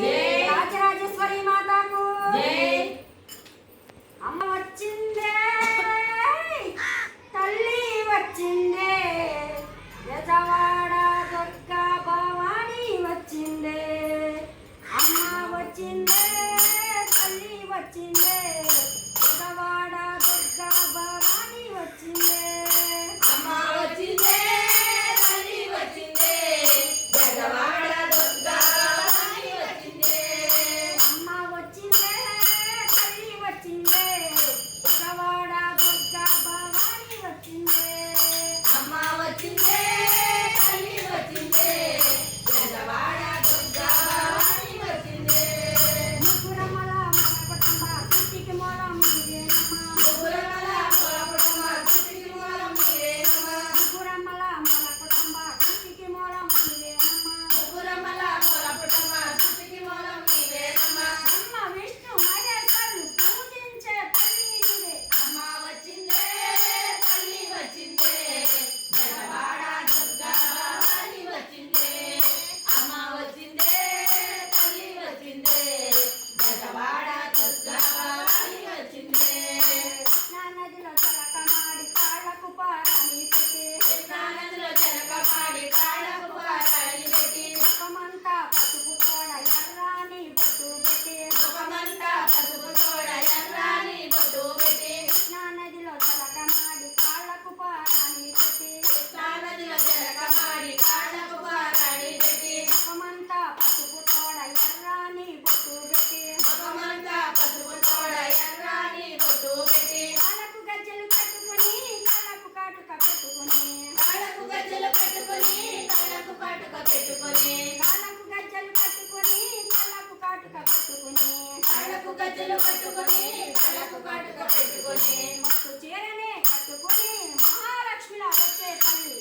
రాజరాజేశ్వరి మాతకు అమ్మ వచ్చిందే, తల్లి వచ్చిందే, బెజవాడ దుర్గా భవాని వచ్చిందే. అమ్మ వచ్చిందే, తల్లి వచ్చిందే, బెజవాడ దుర్గా భవాని వచ్చిందే. అమ్మ వచ్చిందే, తల్లి వచ్చిందే, బెజవాడ దుర్గా భవాని వచ్చిందే. అమ్మ వచ్చిందే, తల్లి వచ్చిందే, బెజవాడ దుర్గా భవాని వచ్చిందే. అమ్మ వచ్చిందే, తల్లి వచ్చిందే, బెజవాడ దుర్గా భవాని వచ్చిందే. ముగ్గురమ్మల మన కుటుంబ సృష్టికి మూలం మీరేనమ్మా. ముగ్గురమ్మల మూల కుటుంబ సృష్టికి మూలం మీరేనమ్మా. ముగ్గురమ్మల మన కుటుంబ సృష్టికి మూలం మీరేనమ్మా. ముగ్గురమ్మల మూల కుటుంబ సృష్టికి మూలం మీరేనమ్మా. బ్రహ్మ విష్ణు మహేశ్వరులు పూజించే తల్లి నీవే. అమ్మ వచ్చిందే, తల్లి వచ్చిందే, బెజవాడ దుర్గా భవాని వచ్చిందే. అమ్మ వచ్చిందే, తల్లి వచ్చిందే, బెజవాడ దుర్గా భవాని వచ్చిందే. కృష్ణా నదిలో జలకమాడి కాళ్ళకు పారాని పెట్టి కృష్ణా నదిలో జలకమాడి కాళ్ళకు పారాణి పెట్టి ముఖమంతా పసుపు తోడ ఎర్రాని బొట్టు పెట్టి ముఖమంతా పసుపు తోడ ఎర్రాని బొట్టు పెట్టి కృష్ణా నదిలో జలకమాడి కాళ్ళకు పారాని పెట్టి కృష్ణా నదిలో జలకమాడి కాళ్ళకు పారాణి పెట్టి ముఖమంతా పసుపు తోడ ఎర్రాని బొట్టు పెట్టి ముఖమంతా పసుపు తోడ ఎర్రాని బొట్టు పెట్టి కాళ్ళకు గజ్జలు కట్టుకుని కళ్ళకు కాటుక పెట్టుకుని కాళ్ళకు గజ్జలు పెట్టుకొని కళ్ళకు కాటుక పెట్టుకొని కాళ్ళకు గజ్జలు కట్టుకుని కళ్ళకు కాటుక పెట్టుకుని కాళ్ళకు గజ్జలు కట్టుకొని కళ్ళకు కాటుక పెట్టుకొని మత్తు చీరనే కట్టుకుని మహాలక్ష్మిలా వచ్చే తల్లి.